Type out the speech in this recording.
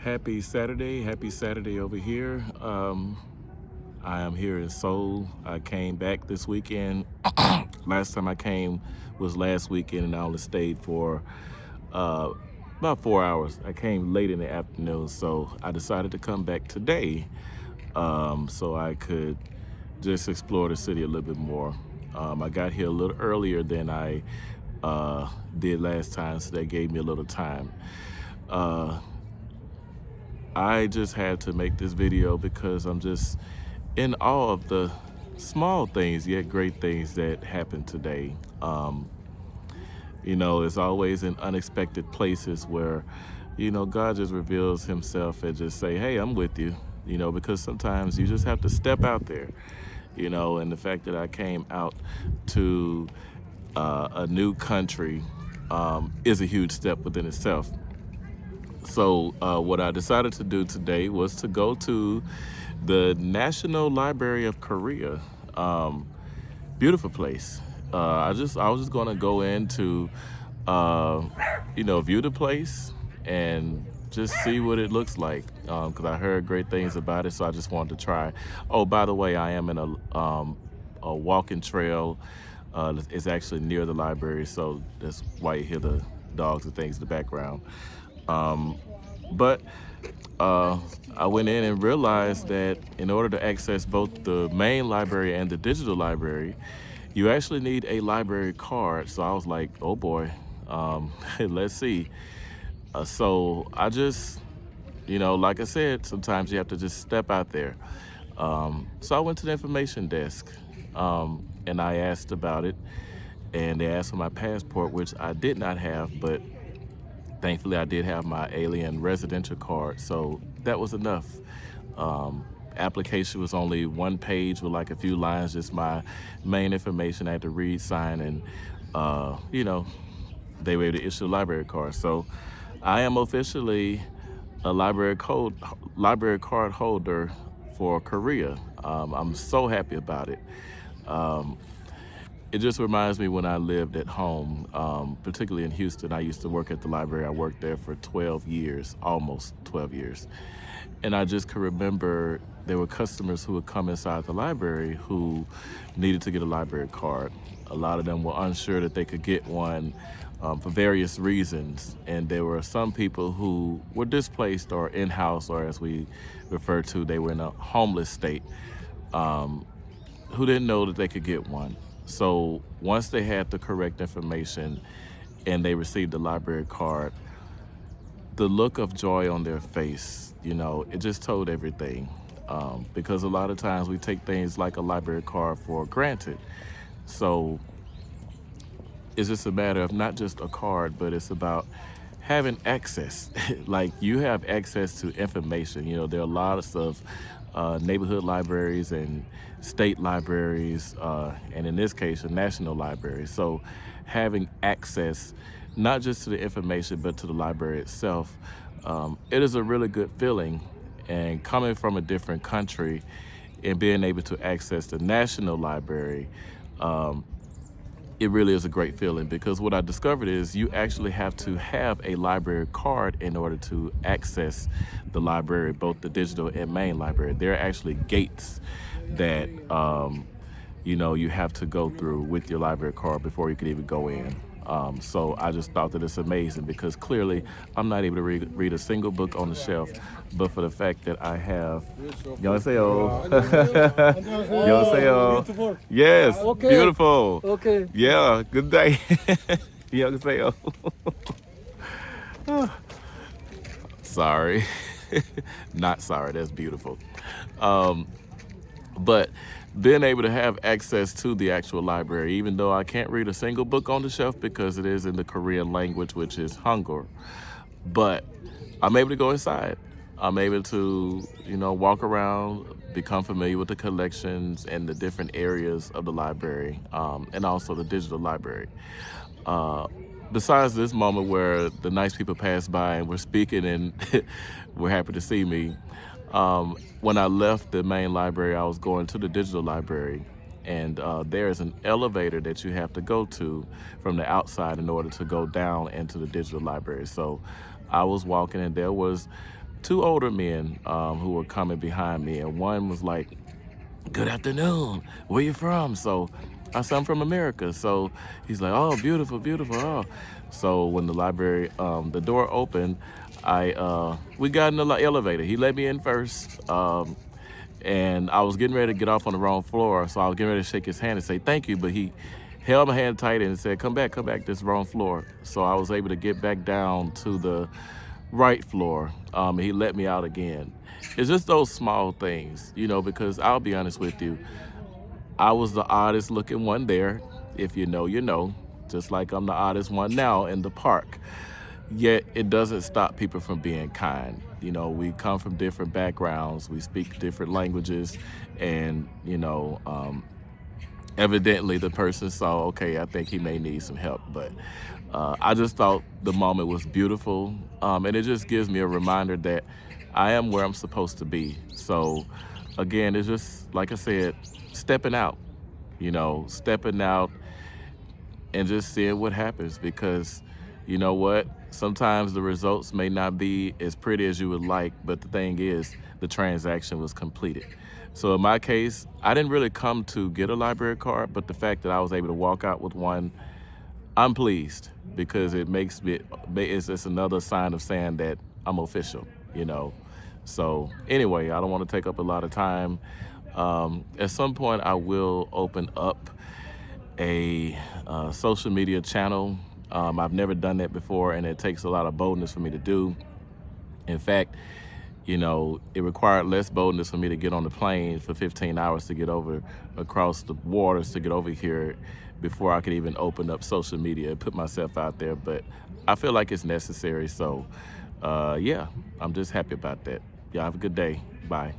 Happy Saturday over here. I am here in Seoul. I came back this weekend. Last time I came was last weekend, and I only stayed for uh, about 4 hours. I came late in the afternoon, so I decided to come back today so I could just explore the city a little bit more. I got here a little earlier than I did last time, so that gave me a little time. Uh, I just had to make this video because I'm just in awe of the small things yet great things that happened today. It's always in unexpected places where, God just reveals himself and just say, hey, I'm with you, because sometimes you just have to step out there, and the fact that I came out to a new country is a huge step within itself. So what I decided to do today was to go to the National Library of Korea. Beautiful place. I was just gonna go in to, view the place and just see what it looks like. Because I heard great things about it, so I just wanted to try. Oh, by the way, I am in a walking trail. It's actually near the library, so that's why you hear the dogs and things in the background. But I went in and realized that in order to access both the main library and the digital library, you actually need a library card. So I was like, oh boy, let's see. So I just, like I said, sometimes you have to just step out there. So I went to the information desk and I asked about it, and they asked for my passport, which I did not have, but thankfully, I did have my alien residential card, so that was enough. Application was only one page with like a few lines, just my main information. I had to read, sign, and they were able to issue a library card. So I am officially a library card holder for Korea. I'm so happy about it. It just reminds me when I lived at home, particularly in Houston. I used to work at the library. I worked there for 12 years, almost 12 years. And I just could remember there were customers who would come inside the library who needed to get a library card. A lot of them were unsure that they could get one for various reasons. And there were some people who were displaced or in-house, or as we refer to, they were in a homeless state, who didn't know that they could get one. So once they had the correct information and they received the library card, the look of joy on their face, it just told everything. Because a lot of times we take things like a library card for granted. So it's just a matter of not just a card, but it's about having access. Like you have access to information. There are lots of neighborhood libraries and state libraries, and in this case, a national library. So having access not just to the information, but to the library itself, it is a really good feeling. And coming from a different country and being able to access the national library, it really is a great feeling, because what I discovered is you actually have to have a library card in order to access the library, both the digital and main library. There are actually gates that you have to go through with your library card before you can even go in. So I just thought that it's amazing, because clearly I'm not able to read a single book on the shelf, but for the fact that I have, 안녕하세요. 안녕하세요. Beautiful. Yes, Okay. beautiful. Okay. Yeah, good day. 안녕하세요. Sorry. Not sorry, that's beautiful. But being able to have access to the actual library, even though I can't read a single book on the shelf because it is in the Korean language, which is Hangul, but I'm able to go inside. I'm able to, walk around, become familiar with the collections and the different areas of the library, and also the digital library. Besides this moment where the nice people passed by and were speaking and were happy to see me, when I left the main library, I was going to the digital library, and there is an elevator that you have to go to from the outside in order to go down into the digital library. So I was walking, and there was two older men who were coming behind me, and one was like, "Good afternoon. Where you from?" So I said, "I'm from America." So he's like, "Oh, beautiful, beautiful." Oh, so when the library, the door opened, we got in the elevator. He let me in first, and I was getting ready to get off on the wrong floor, so I was getting ready to shake his hand and say thank you, but he held my hand tight and said, come back, this wrong floor." So I was able to get back down to the right floor. And he let me out again. It's just those small things, because I'll be honest with you, I was the oddest looking one there. If you know, you know, just like I'm the oddest one now in the park. Yet it doesn't stop people from being kind. We come from different backgrounds, we speak different languages, and, evidently the person saw, okay, I think he may need some help. But I just thought the moment was beautiful. And it just gives me a reminder that I am where I'm supposed to be. So again, it's just, like I said, stepping out, stepping out and just seeing what happens, because you know what? Sometimes the results may not be as pretty as you would like, but the thing is, the transaction was completed. So in my case, I didn't really come to get a library card, but the fact that I was able to walk out with one, I'm pleased, because it makes me, it's another sign of saying that I'm official, you know. So anyway, I don't want to take up a lot of time. At some point, I will open up a social media channel. I've never done that before, and it takes a lot of boldness for me to do. In fact, it required less boldness for me to get on the plane for 15 hours to get over across the waters to get over here before I could even open up social media and put myself out there. But I feel like it's necessary. So, yeah, I'm just happy about that. Y'all have a good day. Bye.